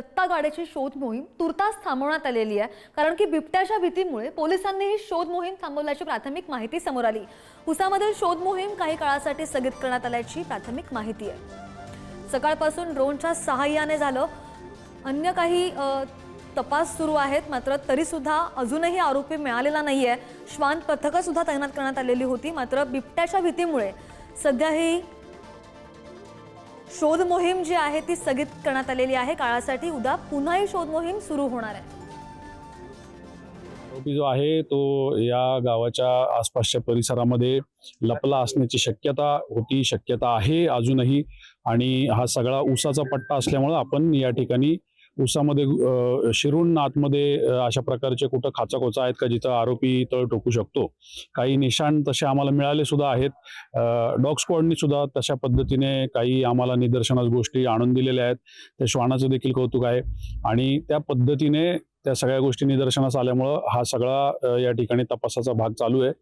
दत्ता गाडेची शोध मोहीम तुर्तास थांबवण्यात आलेली आहे, कारण की बिबट्याच्या भीतीमुळे पोलिसांनी ही शोध मोहीम थांबवल्याची प्राथमिक माहिती समोर आली। उसामधील शोध मोहीम काही काळासाठी स्थगित करण्यात आल्याची प्राथमिक माहिती आहे। सकाळपासून ड्रोनच्या सहाय्याने झालं, अन्य काही तपास सुरू आहेत, मात्र तरी सुद्धा अजूनही आरोपी मिळालेला नाहीये। श्वान पथकं सुद्धा तैनात करण्यात आलेली होती, मात्र बिबट्याच्या भीतीमुळे सध्या ही शोध मोहीम जी आहे ती स्थगित करण्यात आलेली आहे। काळासाठी उद्या पुन्हा ही शोध मोहीम सुरू होणार आहे। आरोपी जो आहे तो या गावाच्या आसपासच्या परिसरामध्ये लपला असण्याची शक्यता आहे अजूनही। आणि हा सगळा ऊसाचा पट्टा असल्यामुळे आपण या ठिकाणी ऊसामध्ये शिरून आतमध्ये अशा प्रकारचे कुठं खाचाखोचा आहेत का जिथं आरोपी तळ टोकू शकतो। काही निशाण तसे आम्हाला मिळाले सुद्धा आहेत। डॉग स्क्वॉडनी सुद्धा तशा पद्धतीने काही आम्हाला निदर्शनास गोष्टी आणून दिलेल्या आहेत। त्या श्वानाचं देखील कौतुक आहे आणि त्या पद्धतीने त्या सगळ्या गोष्टी निदर्शनास आल्यामुळं हा सगळा या ठिकाणी तपासाचा भाग चालू आहे।